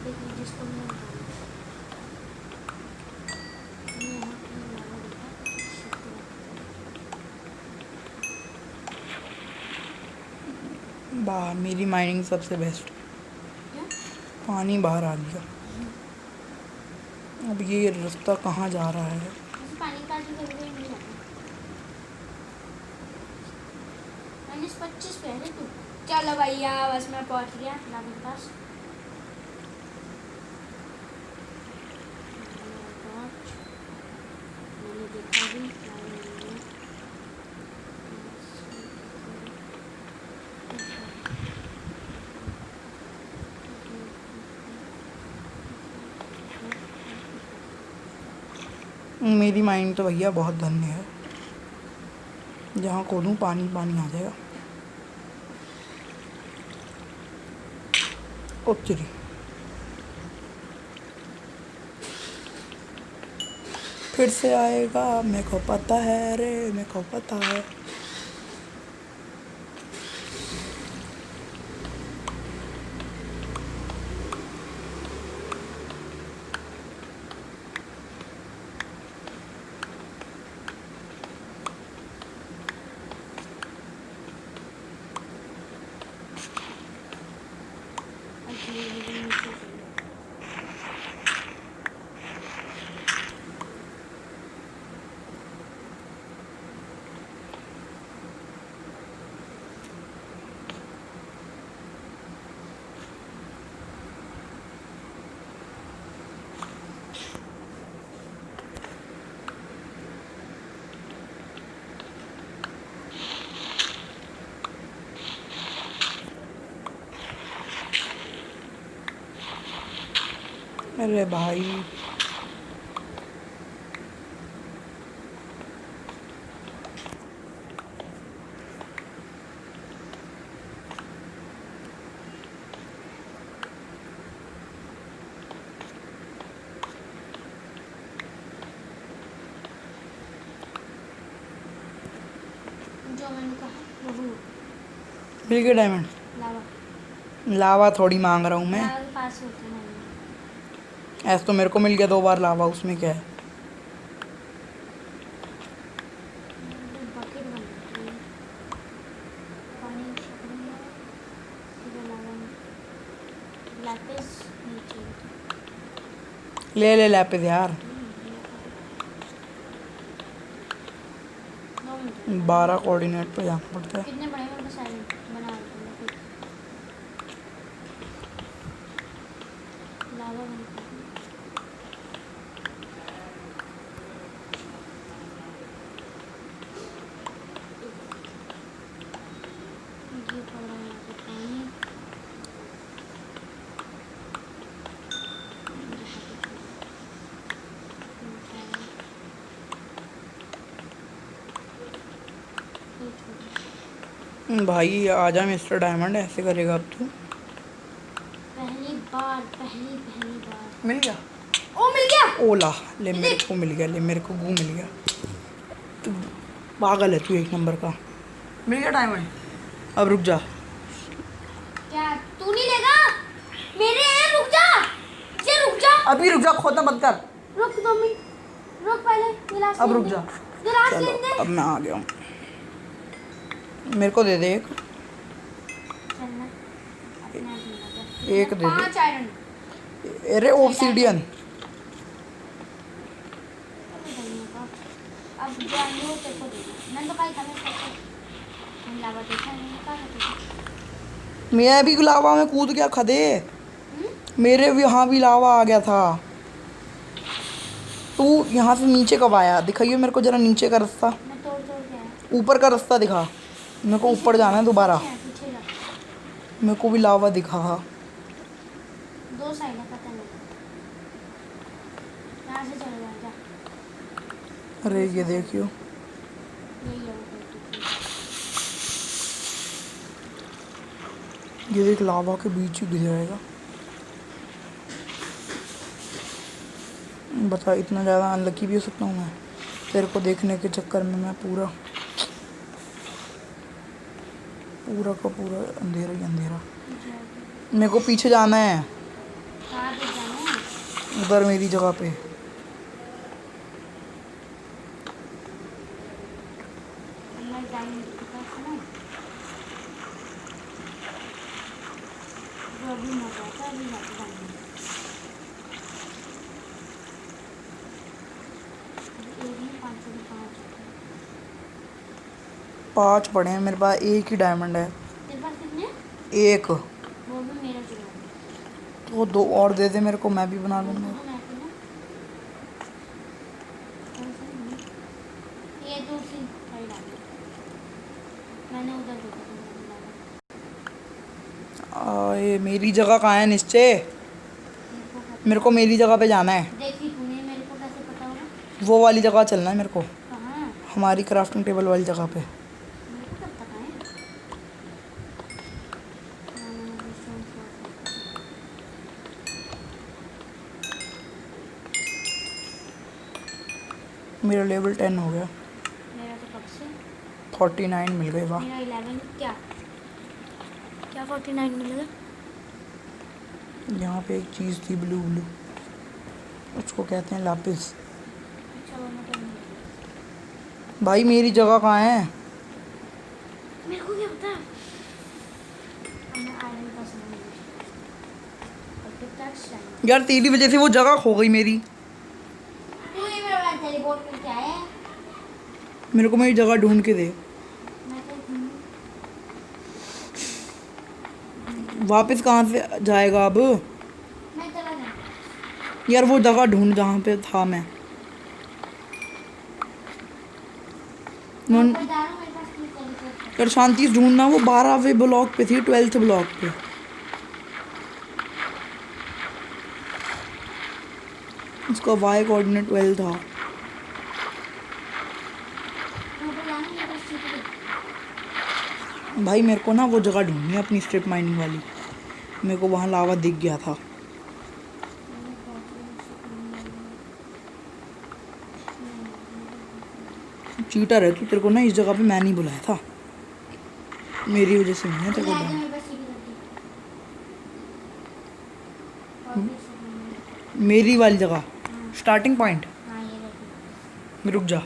Speaker 2: देखिए जिसको मैंने निकाला। मैंने यहाँ पे लगा देखा।
Speaker 1: बाहर मेरी माइनिंग सबसे बेस्ट।
Speaker 2: क्या?
Speaker 1: पानी बाहर आ गया। अब ये रास्ता कहाँ जा रहा है?
Speaker 2: ऐसे पानी का जो कभी नहीं जाता। -25 पे है तू। चलो भैया बस मैं पहुँच गया लाभ के पास। मैंने देखा भी
Speaker 1: मेरी माइंड तो भैया बहुत धन्य है, जहाँ खोदूँ पानी पानी आ जाएगा। ओ तेरी, फिर से आएगा मेरे को पता है रे, मेरे को पता है। अरे भाई
Speaker 2: जो मैंने कहा वो
Speaker 1: मिल गया डायमंड।
Speaker 2: लावा
Speaker 1: लावा थोड़ी मांग रहा हूँ मैं।
Speaker 2: लावा के पास होते हैं
Speaker 1: ऐसा तो मेरे को मिल गया 2 बार लावा, उसमें क्या है।
Speaker 2: बकेट बन गई पानी छकड़ूंगा सीधा लावा में लैपिस नीचे
Speaker 1: ले ले लैपिस यार।
Speaker 2: 2 मिनट
Speaker 1: 12 कोऑर्डिनेट पे जाना पड़ता है।
Speaker 2: कितने बड़े उनको सारे बना दूंगा खुद लावा बन ये पड़ रहा है यहाँ पे पानी
Speaker 1: भाई आजा मिस्टर डायमंड, ऐसे करेगा अब तू।
Speaker 2: पहली बार
Speaker 1: मिल गया
Speaker 2: ओ मिल गया
Speaker 1: ओला। ले मेरे को मिल गया, ले मेरे को गू मिल गया। तू पागल है तू, 1 नंबर का। मिल गया डायमंड। अब रुक जा।
Speaker 2: क्या तू नहीं लेगा मेरे हैं रुक जा ये रुक जा
Speaker 1: अभी रुक जा, खोदना मत कर।
Speaker 2: रुक 2 मिनट रुक पहले ये लास्ट
Speaker 1: अब रुक जा।
Speaker 2: ये लास्ट
Speaker 1: चलो
Speaker 2: लेन दे
Speaker 1: अब मैं आ गया हूँ। मेरे को दे दे एक।
Speaker 2: चलना अपने आप मिला
Speaker 1: एक दे दे।
Speaker 2: 5 आयरन
Speaker 1: अरे ऑब्सीडियन।
Speaker 2: अब जानिए वो तेरे को देना मैंने तो कहा था मैं लावा देखा नहीं कहा था
Speaker 1: मैं भी लावा में कूद गया खदे। मेरे भी यहाँ भी लावा आ गया था। तू यहाँ से नीचे कब आया? दिखाइए मेरे को जरा नीचे का रास्ता।
Speaker 2: मैं तोड़ के आया
Speaker 1: ऊपर का रास्ता दिखा। मेरे को ऊपर जाना है दोबारा।
Speaker 2: पीछे जा
Speaker 1: मेरे को भी लावा दिखा।
Speaker 2: 2 साइड है पता नहीं यहाँ से चले जा
Speaker 1: अरे ये देखियो,
Speaker 2: यही है वो
Speaker 1: ये देख लावा के बीच ही गिर जाएगा। बता, इतना ज़्यादा अनलकी भी हो सकता हूँ मैं? तेरे को देखने के चक्कर में मैं पूरा का पूरा अंधेरा ही अंधेरा। मेरे को पीछे जाना है,
Speaker 2: कहाँ पे जाना है
Speaker 1: उधर मेरी जगह पे।
Speaker 2: मैं जाएंगे के पास ना जो अभी मजा आता है अभी जाके जाएंगे एक में 5
Speaker 1: 5 पड़े हैं मेरे पास, एक ही डायमंड है।
Speaker 2: तेरे पास कितने हैं?
Speaker 1: एक।
Speaker 2: वो भी मेरा चुरा
Speaker 1: तो 2 और दे दे मेरे को, मैं भी बना लूँगा।
Speaker 2: ये दूसरी साइड आ गई मैंने उधर देखा था
Speaker 1: ये मेरी जगह कहाँ है निश्चय? मेरे को मेरी जगह पे जाना है।
Speaker 2: देखी तूने मेरे को कैसे पता होगा
Speaker 1: वो वाली जगह चलना है मेरे को,
Speaker 2: कहाँ
Speaker 1: हमारी क्राफ्टिंग टेबल वाली जगह पे।
Speaker 2: मेरे को कब पता है
Speaker 1: मेरा लेवल 10 हो गया।
Speaker 2: मेरा तो कब से
Speaker 1: 49 मिल गए। वाह।
Speaker 2: मेरा 11 क्या क्या 49 मिलेगा
Speaker 1: यहाँ पे एक चीज़ थी ब्लू ब्लू, उसको कहते हैं लापिस।
Speaker 2: अच्छा वो मतलब नहीं
Speaker 1: भाई मेरी जगह कहाँ है?
Speaker 2: मेरे को क्या पता अब मैं आयरन का सामान और कितना टाइम
Speaker 1: यार तेरी वजह से वो जगह खो गई मेरी।
Speaker 2: तू ये मेरा वाला टेलीपोर्ट करके आया है
Speaker 1: मेरे को मेरी जगह ढूंढ के दे।
Speaker 2: मैं तो
Speaker 1: वापस कहाँ से जाएगा अब?
Speaker 2: मैं चला जाऊँ
Speaker 1: यार वो जगह ढूंढ जहाँ पे था मैं।
Speaker 2: मैं ऊपर जा रहा हूँ मेरे पास नहीं टेलीपोर्ट
Speaker 1: यार शांति से ढूंढना, वो 12वें ब्लॉक पे थी, 12th ब्लॉक पे। उसका वाई कोऑर्डिनेट 12 था।
Speaker 2: वहाँ पर जाना मेरे पास सीटी है।
Speaker 1: भाई मेरे को ना वो जगह ढूंढनी है अपनी स्ट्रिप माइनिंग वाली। मेरे को वहाँ लावा दिख गया था।
Speaker 2: मैंने कॉपी से करने वाली है।
Speaker 1: चीटर है तू, तेरे को ना इस जगह पे मैं नहीं बुलाया था, मेरी वजह से नहीं है तेरे को
Speaker 2: ले आके
Speaker 1: डर।
Speaker 2: मेरे पास सीटी करती कॉपी से करने।
Speaker 1: मेरी वाली जगह स्टार्टिंग पॉइंट
Speaker 2: हाँ ये रखी।
Speaker 1: में रुक जा।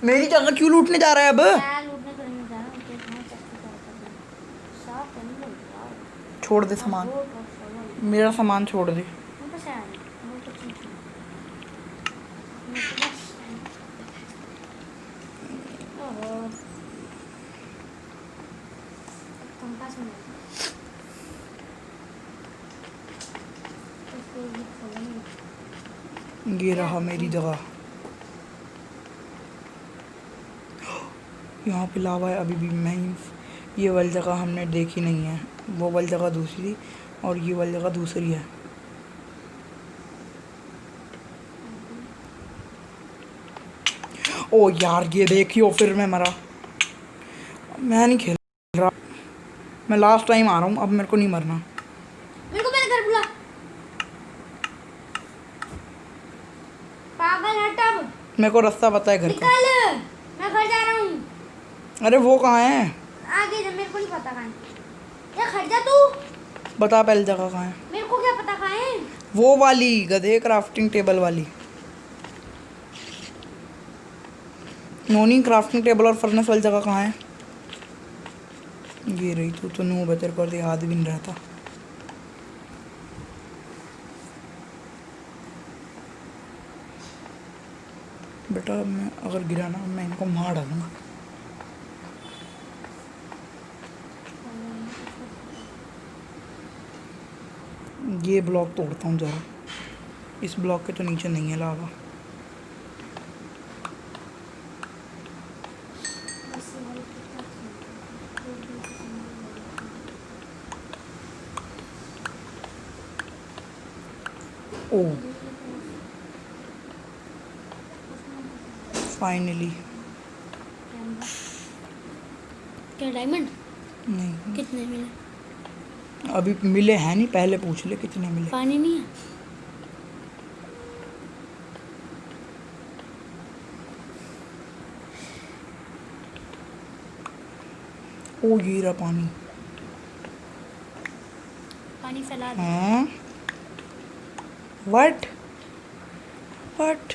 Speaker 1: मेरी जगह क्यों लूटने जा रहा है अब?
Speaker 2: मैं लूटने करने जा रहा हूँ तो मैं चक्की करता हूँ साफ करने यार।
Speaker 1: छोड़ दे सामान,
Speaker 2: वो बहुत सवाल
Speaker 1: मेरा सामान छोड़ दे।
Speaker 2: मेरे पास है वो तो ठीक है मेरे पास ओहो कंपास में इसको भी खोलना।
Speaker 1: ये रहा मेरी जगह। यहाँ पे लावा है अभी भी। मैं ये वाली जगह हमने देखी नहीं है, वो वाली जगह दूसरी और ये वाली जगह दूसरी है। ओ यार ये देखियो, फिर मैं मरा। मैं नहीं खेल रहा, मैं लास्ट टाइम आ रहा हूँ, अब मेरे को नहीं मरना।
Speaker 2: मेरे को मेरे घर बुला पागल हट अब
Speaker 1: मेरे को रास्ता पता है घर का।
Speaker 2: निकल मैं घर जा रहा हूँ।
Speaker 1: अरे वो कहाँ है?
Speaker 2: आगे जा मेरे को नहीं पता कहाँ है। या खड़ जा तू
Speaker 1: बता पहले जगह कहाँ है।
Speaker 2: मेरे को क्या पता कहाँ है।
Speaker 1: वो वाली गधे क्राफ्टिंग टेबल वाली। नोनी क्राफ्टिंग टेबल और फर्नेस वाली जगह कहाँ है? ये रही। तू तो नूब है, तेरे को तो याद भी नहीं रहता। बेटा मैं अगर गिरा ना, मैं इनको मार डालूंगा। ये ब्लॉक तोड़ता हूँ जरा। इस ब्लॉक के तो नीचे नहीं है लावा। ओ फाइनली।
Speaker 2: क्या डायमंड
Speaker 1: नहीं
Speaker 2: कितने मिले?
Speaker 1: अभी मिले हैं नहीं, पहले पूछ ले कितने मिले।
Speaker 2: पानी नहीं है।
Speaker 1: ओ ये रहा पानी।
Speaker 2: पानी फैला दे।
Speaker 1: हाँ व्हाट व्हाट?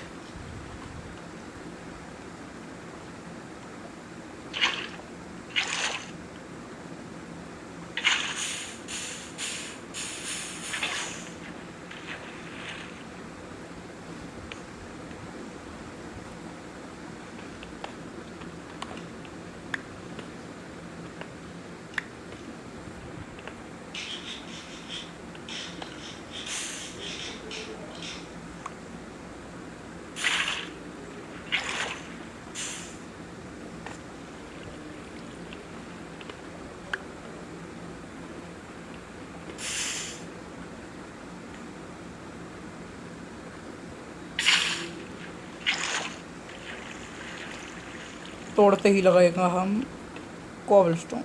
Speaker 1: तोड़ते ही लगाएगा हम कॉबलस्टोन।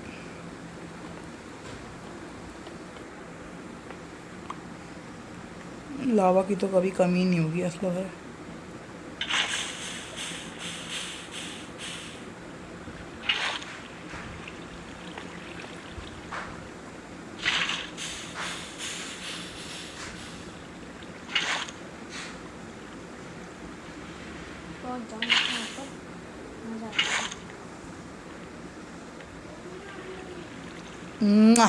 Speaker 1: लावा की तो कभी कमी नहीं होगी ऐसा लग रहा है।
Speaker 2: बहुत जाऊँ वहाँ पर मजा आता है।
Speaker 1: मुआ।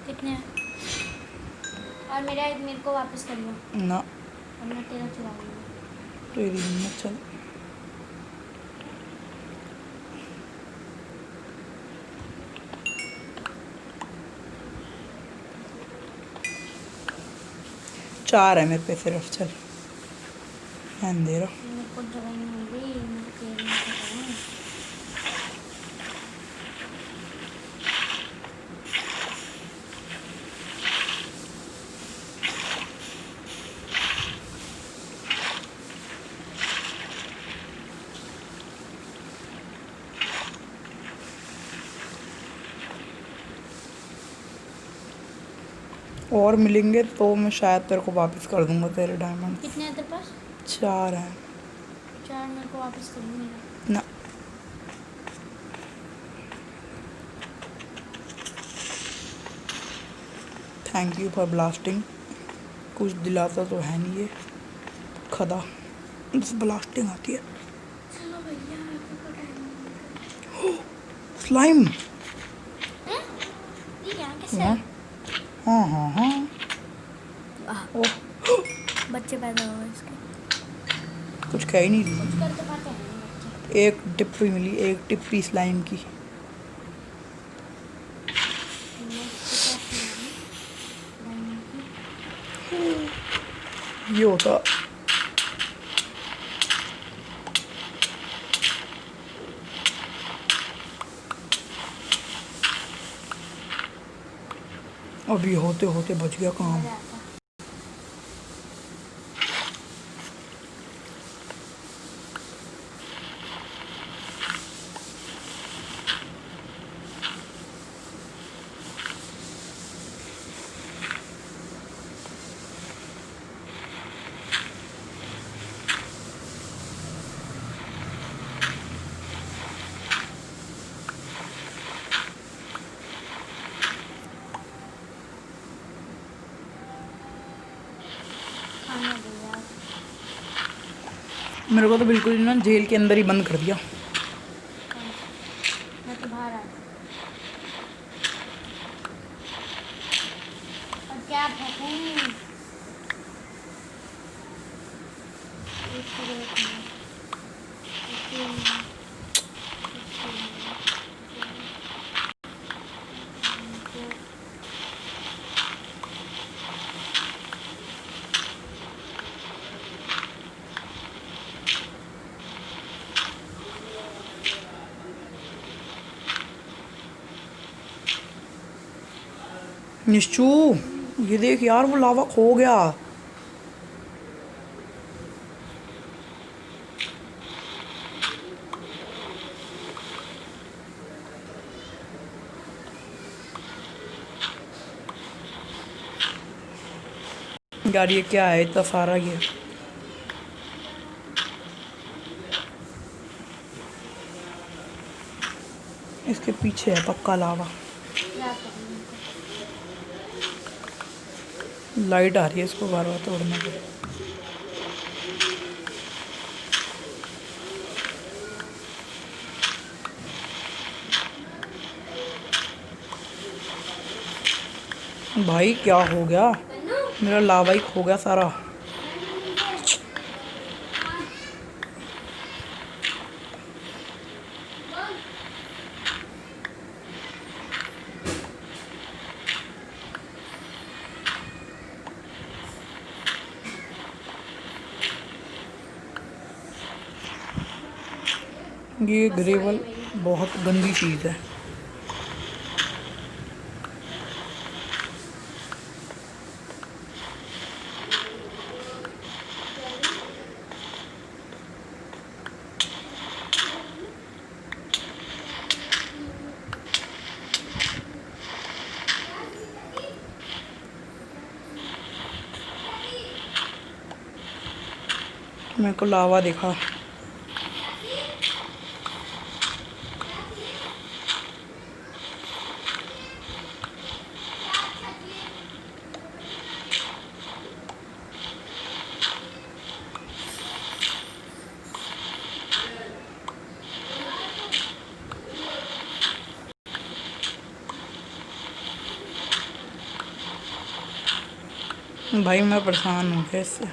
Speaker 2: कितने हैं? और मेरे को वापस कर लो
Speaker 1: ना
Speaker 2: वरना तेरा चुरा लूँगा।
Speaker 1: तेरी हिम्मत चल। चार है मेरे पे सिर्फ। चल ध्यान दे रहा।
Speaker 2: मेरे को जगह नहीं मिल रही मेरे को तेल नहीं पता है।
Speaker 1: और मिलेंगे तो मैं शायद तेरे को वापस कर दूंगा तेरे डायमंड।
Speaker 2: कितने हैं तेरे पास?
Speaker 1: 4 हैं
Speaker 2: 4 मेरे को वापस कर दूँगी
Speaker 1: ना। Thank you for blasting. कुछ दिलाता तो है नहीं ये खदा, बस ब्लास्टिंग आती है।
Speaker 2: चलो भैया मेरे को टाइम
Speaker 1: स्लाइम।
Speaker 2: है। ये क्या कैसे?
Speaker 1: हाँ हाँ हाँ हाँ।
Speaker 2: वाह,
Speaker 1: ओह,
Speaker 2: बच्चे पैदा हुए इसके।
Speaker 1: कुछ कह ही नहीं रही।
Speaker 2: कुछ कर तो पाते हैं बच्चे।
Speaker 1: एक टिप्पी मिली, एक टिप्पी स्लाइम की। ये होता अभी होते होते बच गया काम।
Speaker 2: मजा आता। खाना दो यार।
Speaker 1: मेरे को तो बिल्कुल ना जेल के अंदर ही बंद कर दिया।
Speaker 2: मैं तो बाहर आ गई। और क्या फेंकूं? एक सिगरेट में।
Speaker 1: निश्चू ये देख यार, वो लावा खो गया। यार ये क्या है इतना सारा ये। इसके पीछे है पक्का लावा।
Speaker 2: क्या करूं?
Speaker 1: लाइट आ रही है इसको बार बार तोड़ने की। भाई क्या हो गया, मेरा लावा ही खो गया सारा। ये ग्रेवल बहुत गंदी चीज़ है। मेरे को लावा दिखा। भाई मैं परेशान हूँ गया इससे।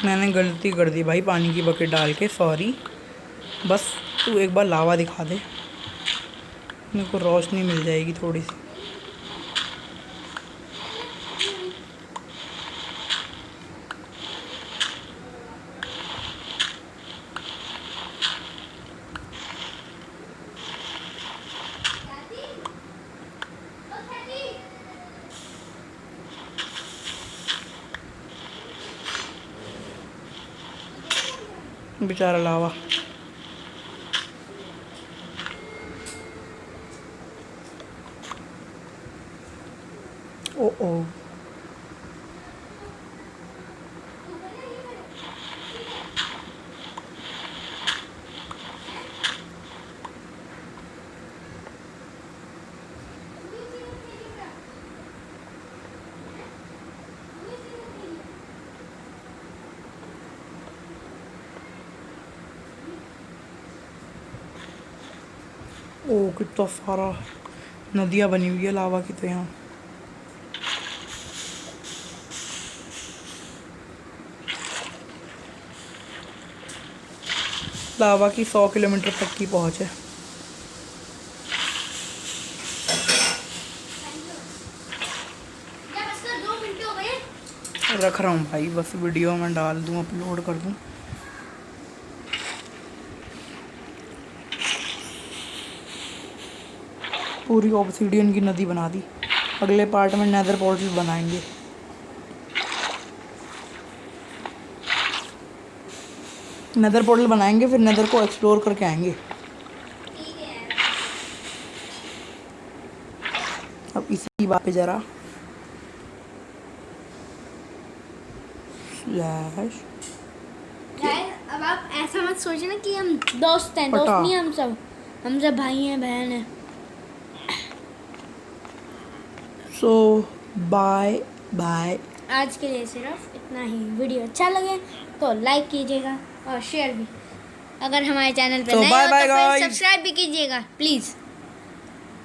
Speaker 1: मैंने गलती कर दी भाई पानी की बकेट डाल के, सॉरी। बस तू एक बार लावा दिखा दे, मेरे को रोशनी मिल जाएगी थोड़ी सी। बेचारा लावा। ओ ओ कितना सारा नदियाँ बनी हुई है लावा की तो यहाँ। लावा की 100 किलोमीटर तक की पहुँच है।
Speaker 2: क्या बस कर 2 घंटे हो गए।
Speaker 1: रख रहा हूँ भाई, बस वीडियो में डाल दूँ, अपलोड कर दूँ। पूरी ऑब्सीडियन की नदी बना दी। अगले पार्ट में नेदर पोर्टल बनाएंगे। नेदर पोर्टल बनाएंगे, फिर नेदर को एक्सप्लोर करके आएंगे।
Speaker 2: ठीक है।
Speaker 1: अब इसी बात पे जरा स्लैश
Speaker 2: गाइस अब आप ऐसा मत सोचना कि हम दोस्त हैं। दोस्त
Speaker 1: पटा।
Speaker 2: नहीं, हम सब भाई हैं, बहन हैं।
Speaker 1: सो बाय बाय।
Speaker 2: आज के लिए सिर्फ इतना ही। वीडियो अच्छा लगे तो लाइक कीजिएगा और शेयर भी। अगर हमारे चैनल पे
Speaker 1: So
Speaker 2: नए
Speaker 1: bye
Speaker 2: हो
Speaker 1: bye
Speaker 2: तो फिर
Speaker 1: guys.
Speaker 2: सब्सक्राइब भी कीजिएगा प्लीज़।